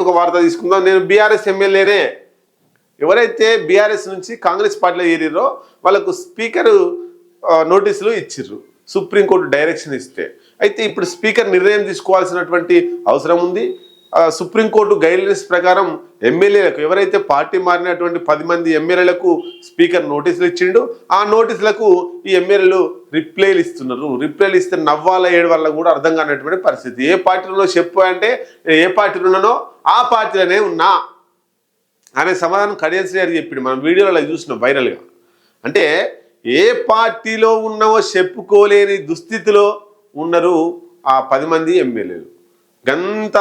ఇంకొక వార్త తీసుకుందాం. నేను బీఆర్ఎస్ ఎమ్మెల్యేనే. ఎవరైతే బీఆర్ఎస్ నుంచి కాంగ్రెస్ పార్టీలో ఏరిరో వాళ్ళకు స్పీకర్ నోటీసులు ఇచ్చిర్రు, సుప్రీంకోర్టు డైరెక్షన్ ఇస్తే. అయితే ఇప్పుడు స్పీకర్ నిర్ణయం తీసుకోవాల్సినటువంటి అవసరం ఉంది. సుప్రీంకోర్టు గైడ్లైన్స్ ప్రకారం ఎమ్మెల్యేలకు, ఎవరైతే పార్టీ మారినటువంటి 10 మంది ఎమ్మెల్యేలకు స్పీకర్ నోటీసులు ఇచ్చిండు. ఆ నోటీసులకు ఈ ఎమ్మెల్యేలు రిప్లైలు ఇస్తున్నారు. రిప్లైలు ఇస్తే నవ్వాల ఏడవల్ల కూడా అర్థం కానటువంటి పరిస్థితి. ఏ పార్టీలో చెప్పు అంటే ఏ పార్టీలో ఉన్నానో ఆ పార్టీలోనే ఉన్నా అనే సమాధానం కడియం శ్రీ గారు చెప్పిండు. మనం వీడియోలో చూసినాం వైరల్గా. అంటే ఏ పార్టీలో ఉన్నావో చెప్పుకోలేని దుస్థితిలో ఉన్నారు ఆ 10 మంది ఎమ్మెల్యేలు. గంత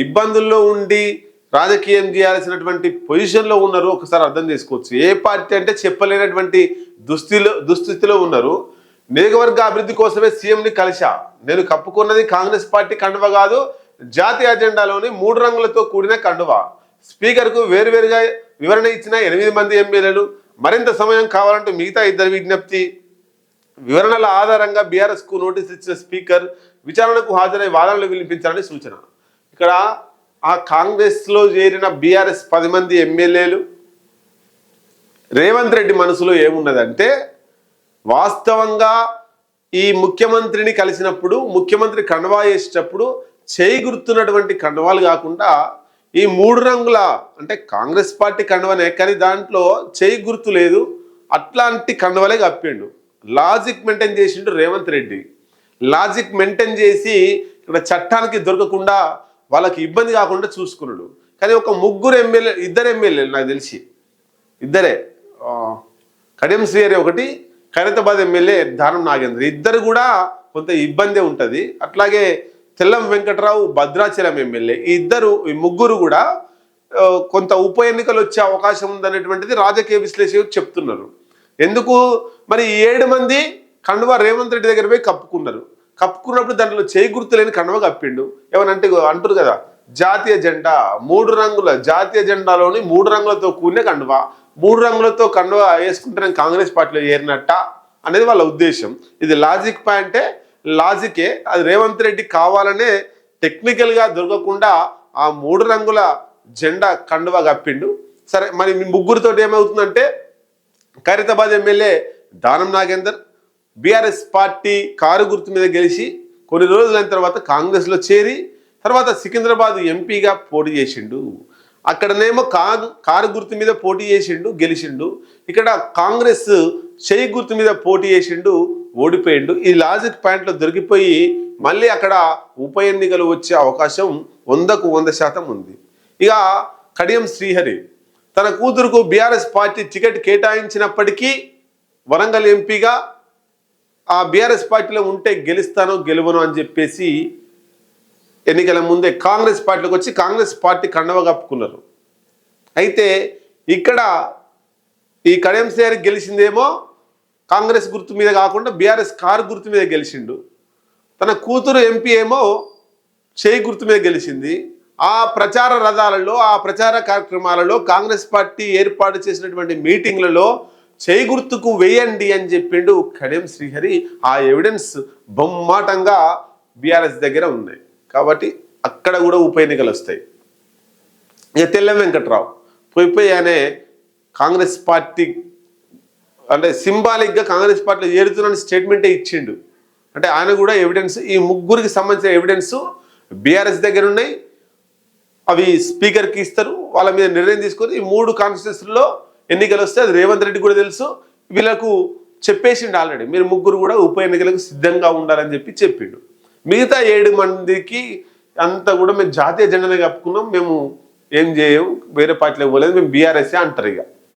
ఇబ్బందుల్లో ఉండి రాజకీయం చేయాల్సినటువంటి పొజిషన్లో ఉన్నారు. ఒకసారి అర్థం చేసుకోవచ్చు. ఏ పార్టీ అంటే చెప్పలేనటువంటి దుస్థితిలో ఉన్నారు. నియోజకవర్గ అభివృద్ధి కోసమే సీఎంని కలిసా, నేను కప్పుకున్నది కాంగ్రెస్ పార్టీ కండువ కాదు, జాతీయ అజెండాలోని 3 రంగులతో కూడిన కండువ. స్పీకర్కు వేరువేరుగా వివరణ ఇచ్చిన 8 మంది ఎమ్మెల్యేలు. మరింత సమయం కావాలంటూ మిగతా 2 విజ్ఞప్తి. వివరణల ఆధారంగా బీఆర్ఎస్కు నోటీసు ఇచ్చిన స్పీకర్ విచారణకు హాజరై వాదనలు వినిపించాలని సూచన. ఇక్కడ ఆ కాంగ్రెస్లో చేరిన బీఆర్ఎస్ 10 మంది ఎమ్మెల్యేలు రేవంత్ రెడ్డి మనసులో ఏమున్నదంటే, వాస్తవంగా ఈ ముఖ్యమంత్రిని కలిసినప్పుడు ముఖ్యమంత్రి కండువా వేసేటప్పుడు చేయి గుర్తున్నటువంటి కండువాలు కాకుండా ఈ 3 రంగుల, అంటే కాంగ్రెస్ పార్టీ కండువనే కానీ దాంట్లో చేయి గుర్తు లేదు, అట్లాంటి కండువలే కప్పిండు. లాజిక్ మెయింటైన్ చేసిండు రేవంత్ రెడ్డి. లాజిక్ మెయింటైన్ చేసి ఇక్కడ చట్టానికి దొరకకుండా వాళ్ళకి ఇబ్బంది కాకుండా చూసుకున్నాడు. కానీ ఒక 3 ఎమ్మెల్యే, 2 ఎమ్మెల్యేలు నాకు తెలిసి, 2 కడియం శ్రీ గారి ఒకటి, ఖైరతాబాద్ ఎమ్మెల్యే దానం నాగేంద్ర, 2 కూడా కొంత ఇబ్బందే ఉంటుంది. అట్లాగే తెల్లం వెంకట్రావు భద్రాచలం ఎమ్మెల్యే, ఈ 3 కూడా కొంత ఉప ఎన్నికలు వచ్చే అవకాశం ఉందనేటువంటిది రాజకీయ విశ్లేషకులు చెప్తున్నారు. ఎందుకు మరి 7 మంది కండువా రేవంత్ రెడ్డి దగ్గర పోయి కప్పుకున్నారు. కప్పుకున్నప్పుడు దాంట్లో చేయి గుర్తు లేని కండువ కప్పిండు. ఏమనంటే అంటారు కదా, జాతీయ జెండా 3 రంగుల, జాతీయ జెండాలోని 3 రంగులతో కూడిన కండువ, 3 రంగులతో కండువ వేసుకుంటే నేను కాంగ్రెస్ పార్టీలో ఏరినట్ట అనేది వాళ్ళ ఉద్దేశం. ఇది లాజిక్ పాయింటే, లాజికే. అది రేవంత్ రెడ్డి కావాలనే టెక్నికల్గా దొరకకుండా ఆ 3 రంగుల జెండా కండువ కప్పిండు. సరే, మరి మీ 3 ఏమవుతుందంటే, Khairatabad MLA Danam Nagender BRS party car గుర్తు మీద గెలిచి కొన్ని రోజులైన తర్వాత కాంగ్రెస్లో చేరి తర్వాత సికింద్రాబాద్ ఎంపీగా పోటీ చేసిండు. అక్కడనేమో కారు గుర్తు మీద పోటీ చేసిండు, గెలిచిండు. ఇక్కడ కాంగ్రెస్ చేయి గుర్తు మీద పోటీ చేసిండు, ఓడిపోయిండు. ఈ లాజిక్ పాయింట్లో దొరికిపోయి మళ్ళీ అక్కడ ఉప ఎన్నికలు వచ్చే అవకాశం 100కు 100% ఉంది. ఇక కడియం శ్రీహరి తన కూతురుకు బీఆర్ఎస్ పార్టీ టికెట్ కేటాయించినప్పటికీ వరంగల్ ఎంపీగా ఆ బీఆర్ఎస్ పార్టీలో ఉంటే గెలుస్తానో గెలువను అని చెప్పేసి ఎన్నికల ముందే కాంగ్రెస్ పార్టీలోకి వచ్చి కాంగ్రెస్ పార్టీ కండువ కప్పుకున్నారు. అయితే ఇక్కడ ఈ కడియం శ్రీహరి గెలిచిందేమో కాంగ్రెస్ గుర్తు మీద కాకుండా బీఆర్ఎస్ కారు గుర్తు మీద గెలిచిండు. తన కూతురు ఎంపీ ఏమో చేయి గుర్తు మీద గెలిచింది. ఆ ప్రచార రథాలలో, ఆ ప్రచార కార్యక్రమాలలో, కాంగ్రెస్ పార్టీ ఏర్పాటు చేసినటువంటి మీటింగ్లలో చేయి గుర్తుకు వేయండి అని చెప్పిండు కడియం శ్రీహరి. ఆ ఎవిడెన్స్ బొమ్మాటంగా బీఆర్ఎస్ దగ్గర ఉన్నాయి. కాబట్టి అక్కడ కూడా ఉప ఎన్నికలు వస్తాయి. ఇక తెల్లం వెంకట్రావు పోయి అనే కాంగ్రెస్ పార్టీ, అంటే సింబాలిక్గా కాంగ్రెస్ పార్టీలో చేరుతున్న స్టేట్మెంటే ఇచ్చిండు. అంటే ఆయన కూడా ఎవిడెన్స్, ఈ 3కి సంబంధించిన ఎవిడెన్స్ బీఆర్ఎస్ దగ్గర ఉన్నాయి. అవి స్పీకర్కి ఇస్తారు, వాళ్ళ మీద నిర్ణయం తీసుకొని ఈ 3 కాన్స్టిట్యూన్సీల్లో ఎన్నికలు వస్తే అది రేవంత్ రెడ్డి కూడా తెలుసు, వీళ్ళకు చెప్పేసిండు ఆల్రెడీ. మీరు 3 కూడా ఉప ఎన్నికలకు సిద్ధంగా ఉండాలని చెప్పిండు. మిగతా 7 మందికి అంతా కూడా మేము జాతీయ జెండానే కప్పుకున్నాం, మేము ఏం చేయం, వేరే పార్టీలకు పోలేదు, మేము బీఆర్ఎస్ఏ అంటారు. ఇక